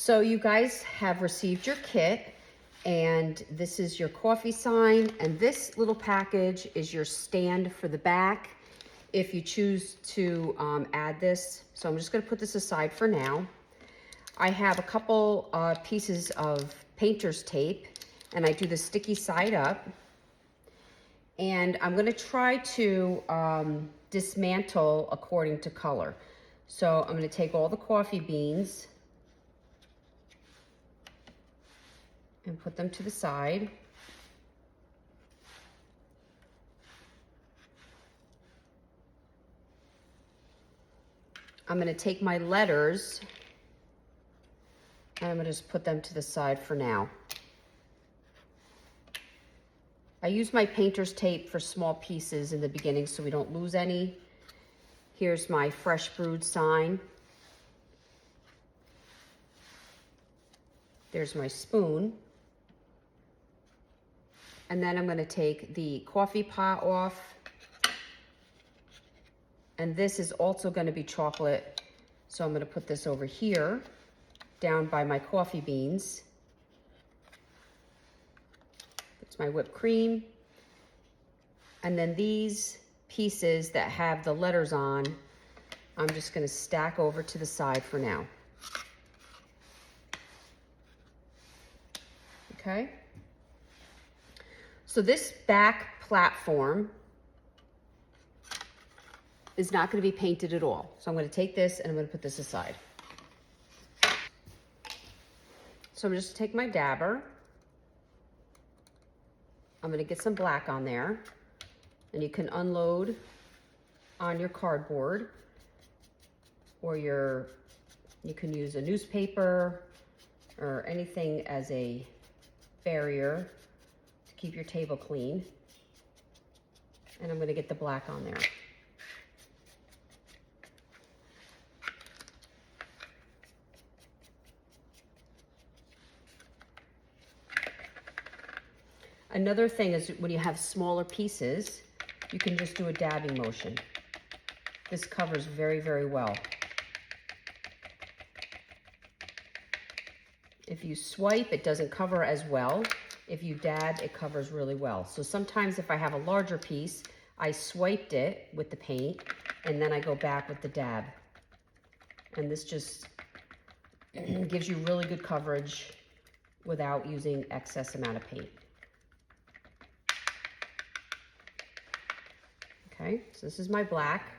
So you guys have received your kit, and this is your coffee sign, and this little package is your stand for the back if you choose to add this. So I'm just going to put this aside for now. I have a couple pieces of painter's tape, and I do the sticky side up. And I'm going to try to dismantle according to color. So I'm going to take all the coffee beans and put them to the side. I'm going to take my letters and I'm going to just put them to the side for now. I use my painter's tape for small pieces in the beginning so we don't lose any. Here's my fresh brewed sign. There's my spoon. And then I'm going to take the coffee pot off. And this is also going to be chocolate. So I'm going to put this over here, down by my coffee beans. It's my whipped cream. And then these pieces that have the letters on, I'm just going to stack over to the side for now. Okay? So this back platform is not going to be painted at all. So I'm going to take this and I'm going to put this aside. So I'm just take my dabber. I'm going to get some black on there, and you can unload on your cardboard, or you can use a newspaper or anything as a barrier to keep your table clean. And I'm going to get the black on there. Another thing is when you have smaller pieces, you can just do a dabbing motion. This covers very, very well. If you swipe, it doesn't cover as well. If you dab, it covers really well. So sometimes if I have a larger piece, I swiped it with the paint and then I go back with the dab. And this just gives you really good coverage without using excess amount of paint. Okay, so this is my black.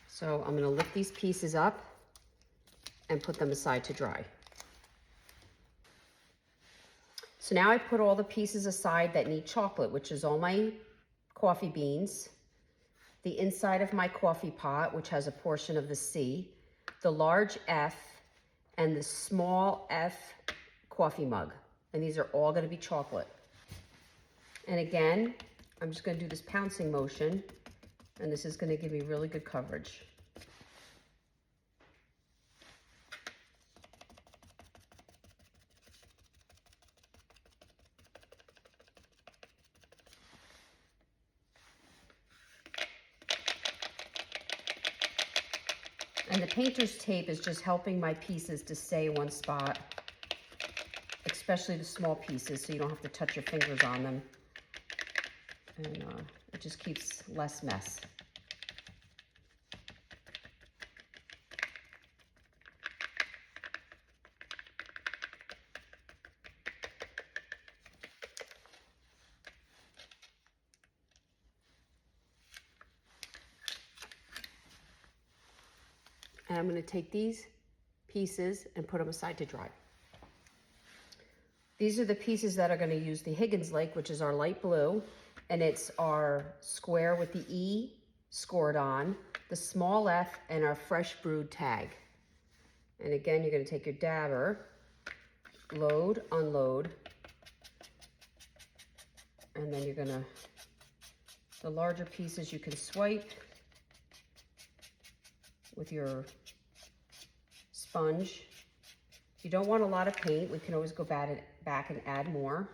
So I'm going to lift these pieces up and put them aside to dry. So now I put all the pieces aside that need chocolate, which is all my coffee beans, the inside of my coffee pot, which has a portion of the C, the large F, and the small F coffee mug. And these are all going to be chocolate. And again, I'm just going to do this pouncing motion, and this is going to give me really good coverage. And the painter's tape is just helping my pieces to stay in one spot, especially the small pieces, so you don't have to touch your fingers on them. And it just keeps less mess. And I'm going to take these pieces and put them aside to dry. These are the pieces that are going to use the Higgins Lake, which is our light blue. And it's our square with the E scored on, the small F, and our fresh brewed tag. And again, you're going to take your dabber, load, unload, and then you're going to, the larger pieces you can swipe with your sponge. If you don't want a lot of paint, we can always go back and add more.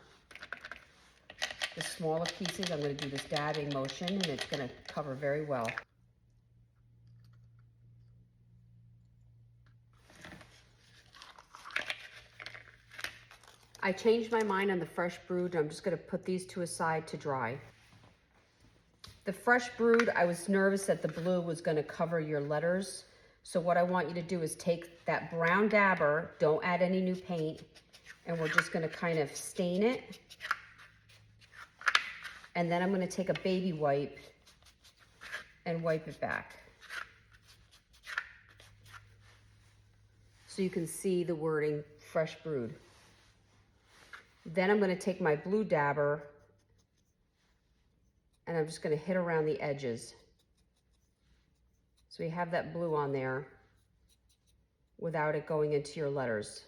The smaller pieces, I'm going to do this dabbing motion, and it's going to cover very well. I changed my mind on the fresh brood. I'm just gonna put these to a side to dry. The fresh brood, I was nervous that the blue was gonna cover your letters. So what I want you to do is take that brown dabber, don't add any new paint, and we're just gonna kind of stain it. And then I'm gonna take a baby wipe and wipe it back. So you can see the wording, fresh brood. Then I'm gonna take my blue dabber and I'm just gonna hit around the edges. So you have that blue on there without it going into your letters,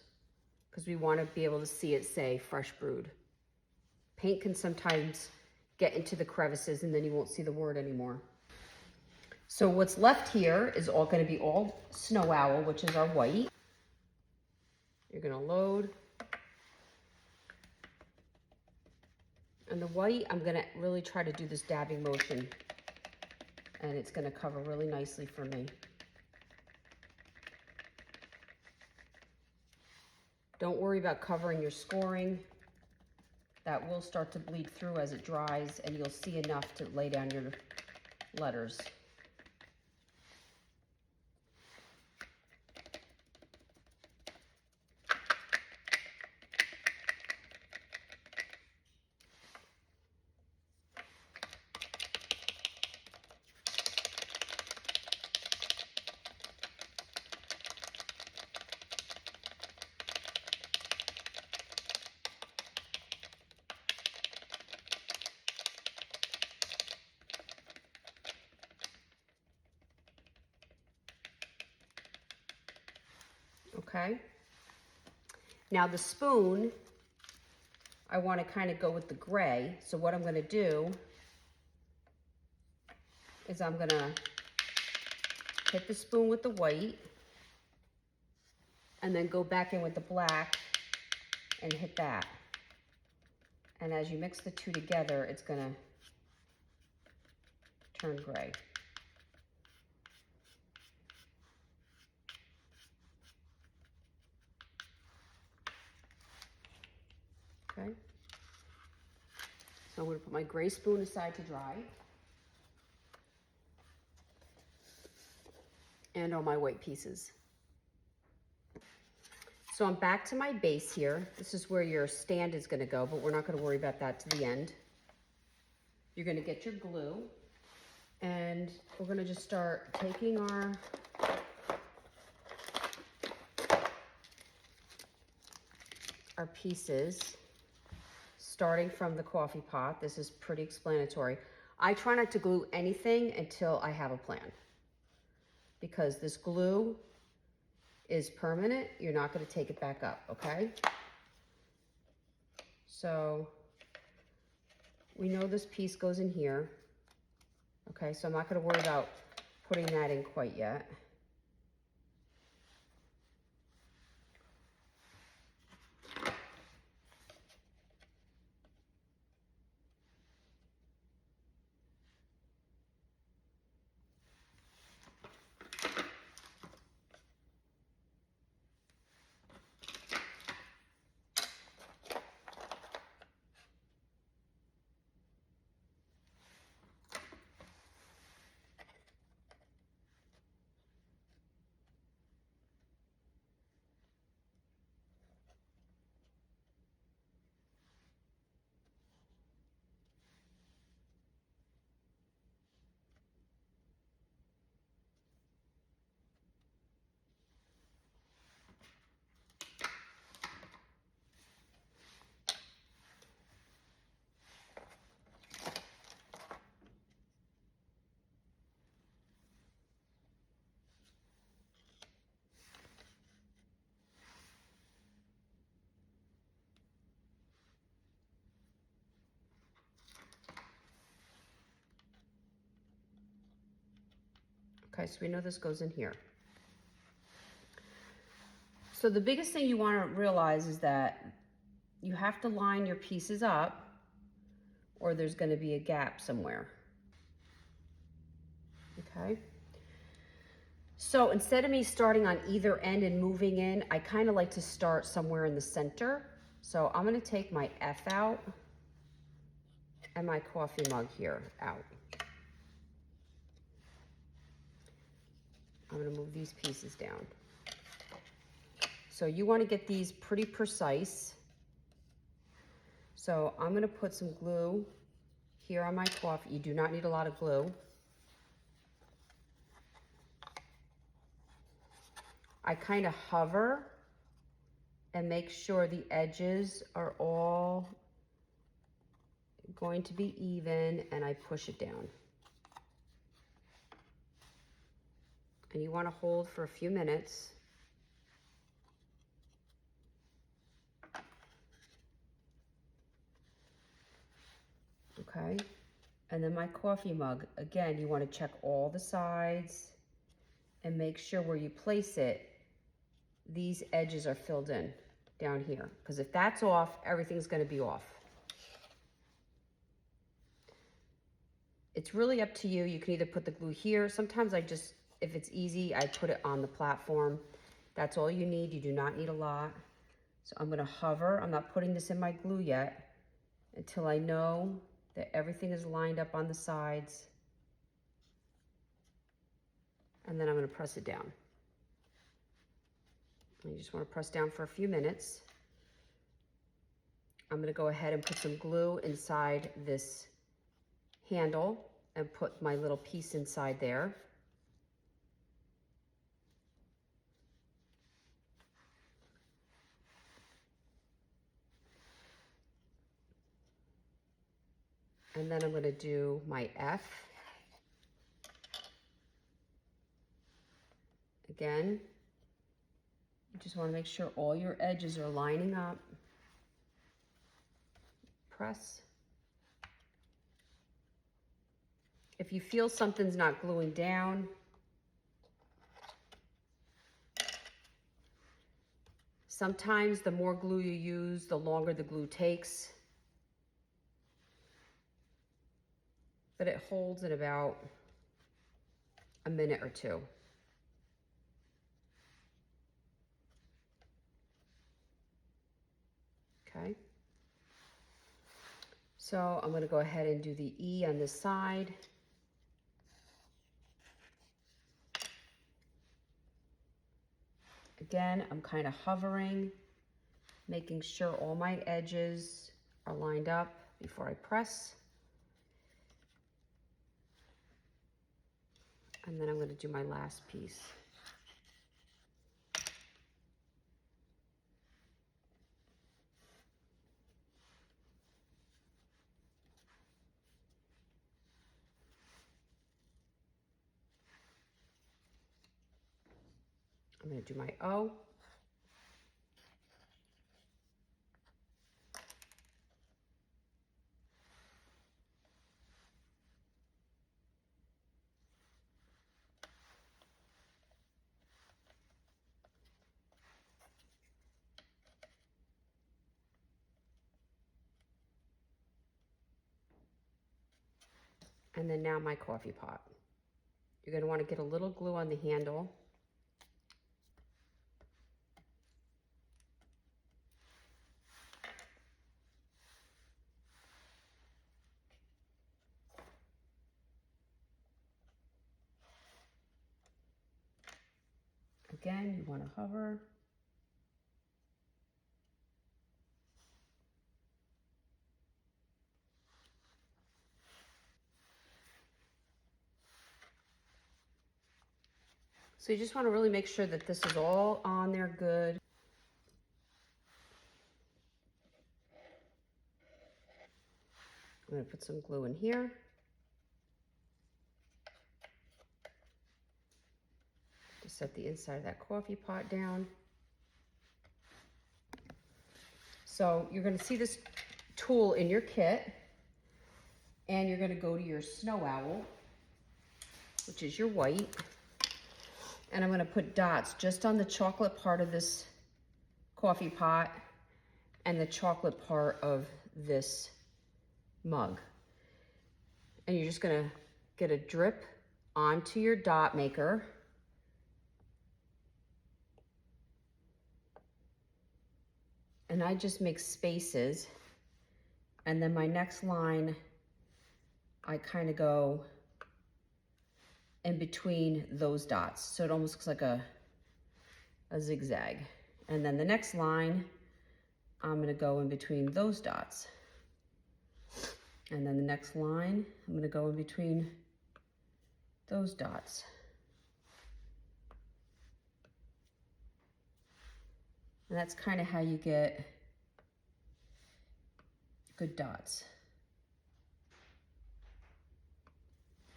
because we want to be able to see it say fresh brewed. Paint can sometimes get into the crevices and then you won't see the word anymore. So what's left here is all going to be all Snow Owl, which is our white. You're going to load. And the white, I'm going to really try to do this dabbing motion, and it's going to cover really nicely for me. Don't worry about covering your scoring. That will start to bleed through as it dries, and you'll see enough to lay down your letters. Okay. Now the spoon, I want to kind of go with the gray. So what I'm going to do is I'm going to hit the spoon with the white and then go back in with the black and hit that. And as you mix the two together, it's going to turn gray. Okay. So I'm going to put my gray spoon aside to dry. And all my white pieces. So I'm back to my base here. This is where your stand is going to go, but we're not going to worry about that to the end. You're going to get your glue, and we're going to just start taking our pieces, starting from the coffee pot. This is pretty explanatory. I try not to glue anything until I have a plan, because this glue is permanent. You're not going to take it back up, okay? So we know this piece goes in here. Okay, so I'm not going to worry about putting that in quite yet. Okay, so we know this goes in here. So the biggest thing you want to realize is that you have to line your pieces up, or there's going to be a gap somewhere. Okay. So instead of me starting on either end and moving in, I kind of like to start somewhere in the center. So I'm gonna take my F out and my coffee mug here out. I'm gonna move these pieces down. So you wanna get these pretty precise. So I'm gonna put some glue here on my coffee. You do not need a lot of glue. I kind of hover and make sure the edges are all going to be even, and I push it down. And you want to hold for a few minutes. Okay, and then my coffee mug, again, you want to check all the sides and make sure where you place it, these edges are filled in down here, because if that's off, everything's going to be off. It's really up to you. You can either put the glue here. Sometimes I just, if it's easy, I put it on the platform. That's all you need. You do not need a lot. So I'm going to hover. I'm not putting this in my glue yet until I know that everything is lined up on the sides. And then I'm going to press it down. And you just want to press down for a few minutes. I'm going to go ahead and put some glue inside this handle and put my little piece inside there. And then I'm going to do my F. Again, you just want to make sure all your edges are lining up. Press. If you feel something's not gluing down, sometimes the more glue you use, the longer the glue takes. But it holds in about a minute or two. Okay. So I'm going to go ahead and do the E on this side. Again, I'm kind of hovering, making sure all my edges are lined up before I press. And then I'm going to do my last piece. I'm going to do my O. And then now my coffee pot. You're going to want to get a little glue on the handle. Again, you want to hover. So you just want to really make sure that this is all on there good. I'm going to put some glue in here. To set the inside of that coffee pot down. So you're going to see this tool in your kit, and you're going to go to your snow owl, which is your white, and I'm going to put dots just on the chocolate part of this coffee pot and the chocolate part of this mug. And you're just going to get a drip onto your dot maker. And and I just make spaces, and then my next line, I kind of go in between those dots. So it almost looks like a zigzag. And then the next line, I'm gonna go in between those dots. And then the next line, I'm gonna go in between those dots. And that's kind of how you get good dots.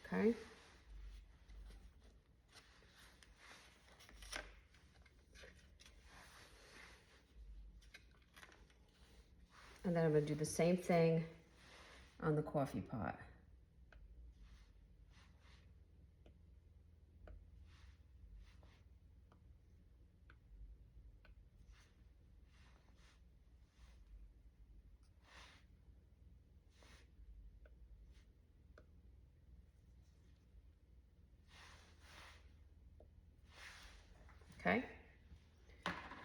Okay. And then I'm gonna do the same thing on the coffee pot. Okay.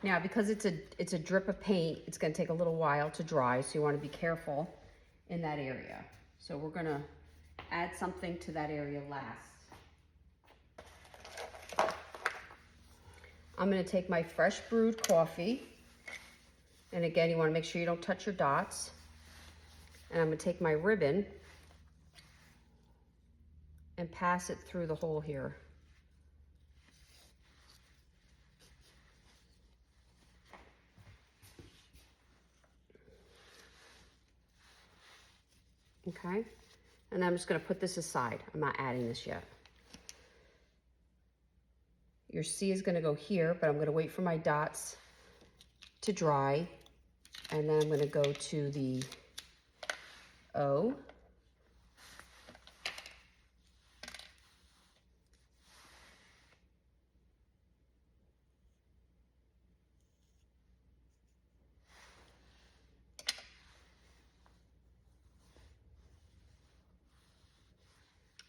Now, because it's a drip of paint, it's gonna take a little while to dry, so you wanna be careful in that area. So we're gonna add something to that area last. I'm gonna take my fresh brewed coffee, and again, you wanna make sure you don't touch your dots. And I'm gonna take my ribbon and pass it through the hole here. Okay, and I'm just gonna put this aside. I'm not adding this yet. Your C is gonna go here, but I'm gonna wait for my dots to dry, and then I'm gonna go to the O.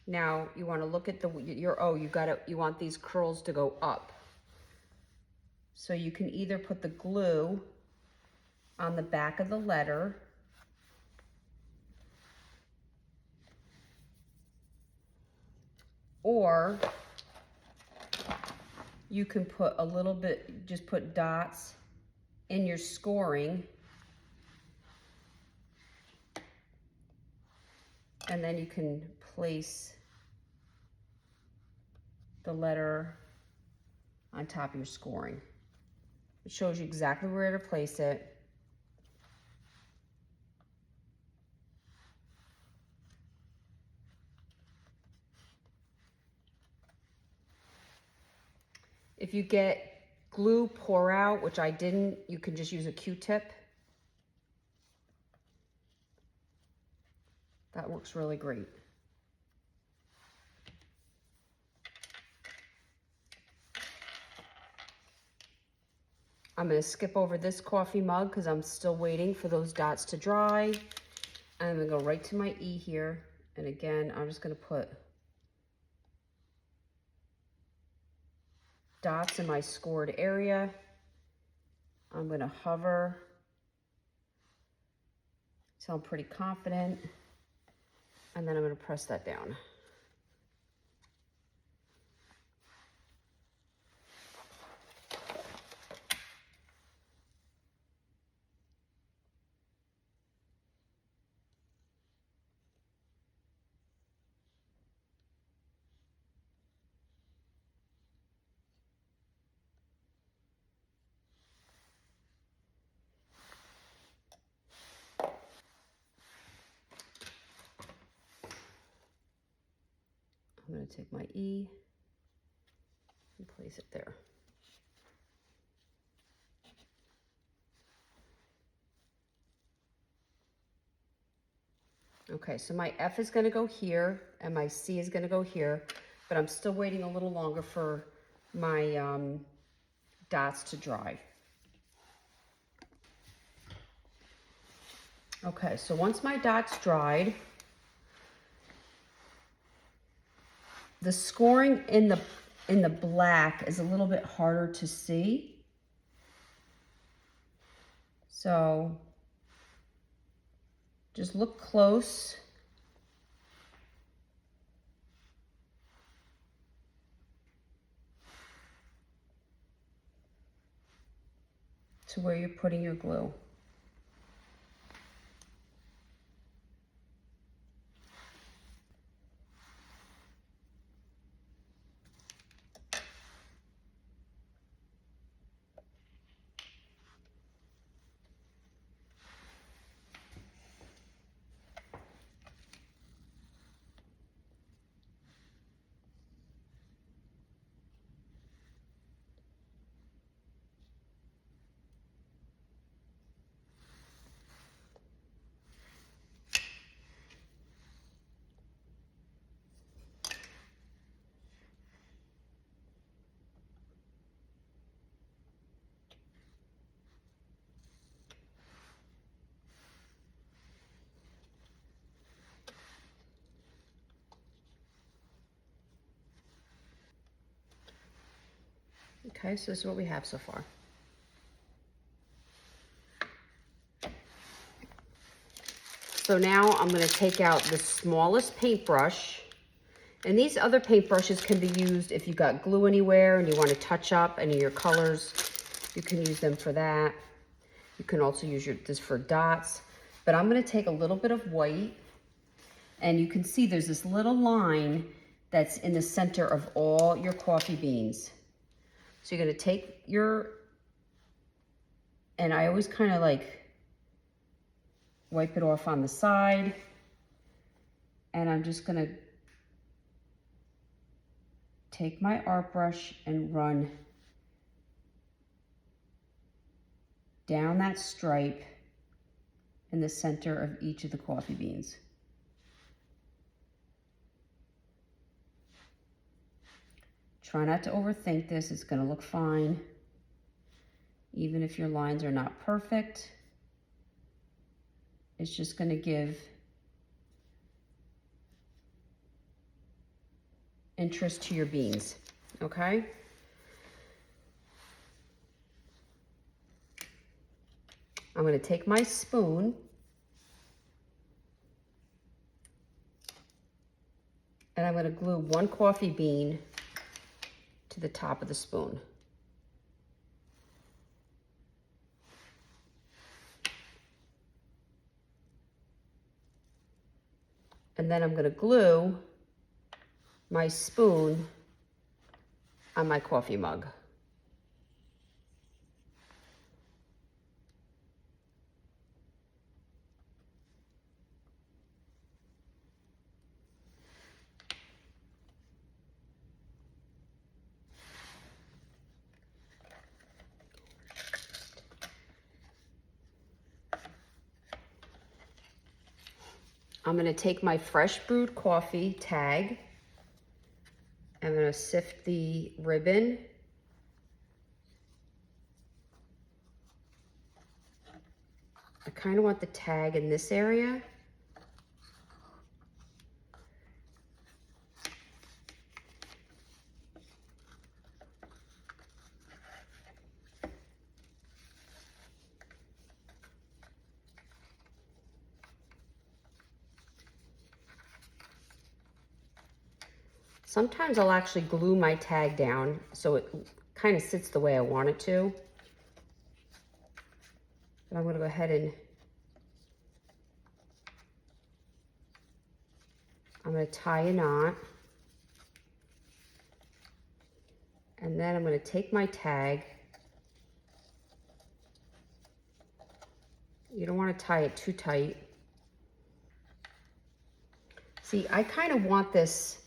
Now you want to look at your O. You want these curls to go up. So you can either put the glue on the back of the letter, or you can put a little bit, just put dots in your scoring, and then you can place the letter on top of your scoring. It shows you exactly where to place it. If you get glue pour out, which I didn't, you can just use a Q-tip. That works really great. I'm gonna skip over this coffee mug because I'm still waiting for those dots to dry. And I'm gonna go right to my E here. And again, I'm just gonna put dots in my scored area. I'm gonna hover so I'm pretty confident. And then I'm gonna press that down. I'm going to take my E and place it there. Okay, so my F is going to go here and my C is going to go here, but I'm still waiting a little longer for my dots to dry. Okay, so once my dots dried, the scoring in the black is a little bit harder to see. So just look close. To where you're putting your glue. Okay, so this is what we have so far. So now I'm going to take out the smallest paintbrush. And these other paintbrushes can be used if you've got glue anywhere and you want to touch up any of your colors. You can use them for that. You can also use this for dots. But I'm going to take a little bit of white. And you can see there's this little line that's in the center of all your coffee beans. So you're going to take your, and I always kind of like wipe it off on the side. And I'm just going to take my art brush and run down that stripe in the center of each of the coffee beans. Try not to overthink this, it's going to look fine. Even if your lines are not perfect, it's just going to give interest to your beans, okay? I'm going to take my spoon and I'm going to glue one coffee bean to the top of the spoon. And then I'm going to glue my spoon on my coffee mug. I'm going to take my fresh brewed coffee tag. I'm going to sift the ribbon. I kind of want the tag in this area. Sometimes I'll actually glue my tag down so it kind of sits the way I want it to. But I'm going to go ahead and I'm going to tie a knot. And then I'm going to take my tag. You don't want to tie it too tight. See, I kind of want this,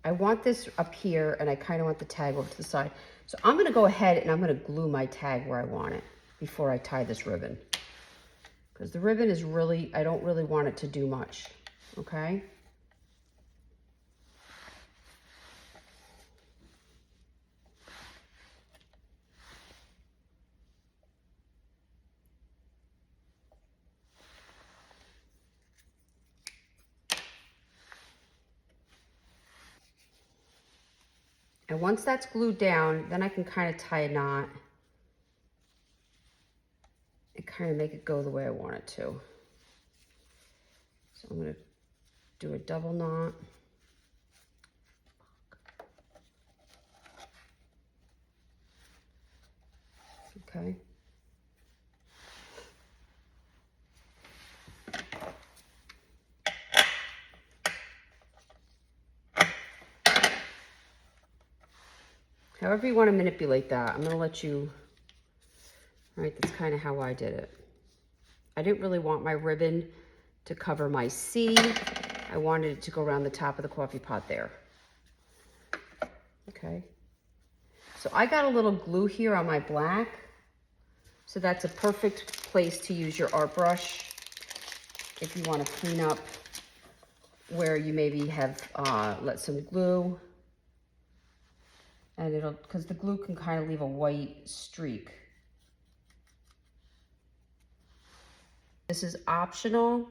I want this up here and I kind of want the tag over to the side. So I'm going to go ahead and I'm going to glue my tag where I want it before I tie this ribbon. Because the ribbon is really, I don't really want it to do much, okay? And once that's glued down, then I can kind of tie a knot. and kind of make it go the way I want it to. So I'm going to do a double knot. Okay. However you want to manipulate that, I'm going to let you, all right, that's kind of how I did it. I didn't really want my ribbon to cover my C. I wanted it to go around the top of the coffee pot there. Okay. So I got a little glue here on my black. So that's a perfect place to use your art brush if you want to clean up where you maybe have let some glue. And it'll, because the glue can kind of leave a white streak. This is optional.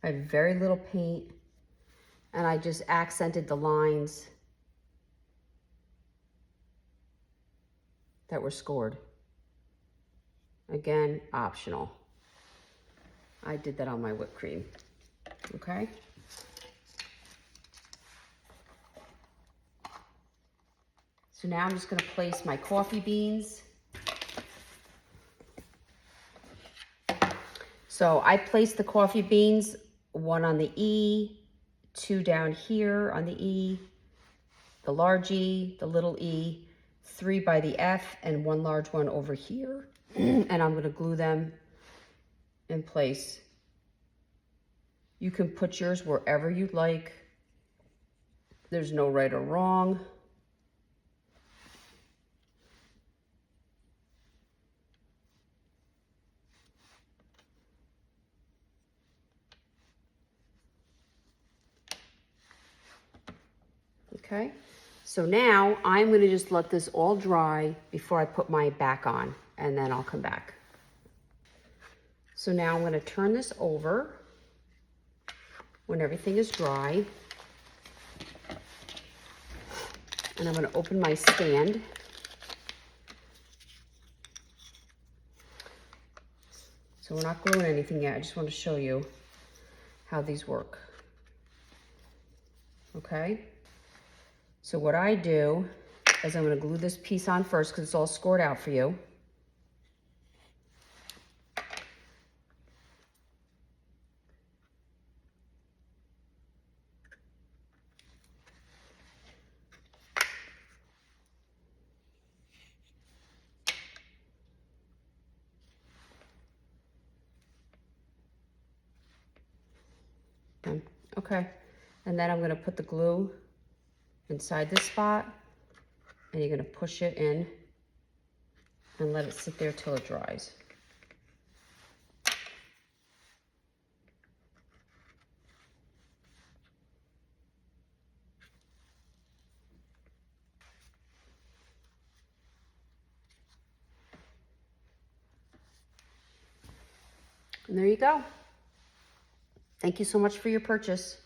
I had very little paint, and I just accented the lines that were scored. Again, optional. I did that on my whipped cream, okay? So now I'm just gonna place my coffee beans. So I placed the coffee beans, one on the E, two down here on the E, the large E, the little E, three by the F, and one large one over here. And I'm gonna glue them in place. You can put yours wherever you'd like. There's no right or wrong. Okay, so now I'm gonna just let this all dry before I put my back on, and then I'll come back. So now I'm gonna turn this over when everything is dry. And I'm gonna open my stand. So we're not gluing anything yet. I just want to show you how these work. Okay. So what I do is I'm going to glue this piece on first because it's all scored out for you. Okay. And then I'm going to put the glue inside this spot, and you're going to push it in and let it sit there till it dries. And there you go. Thank you so much for your purchase.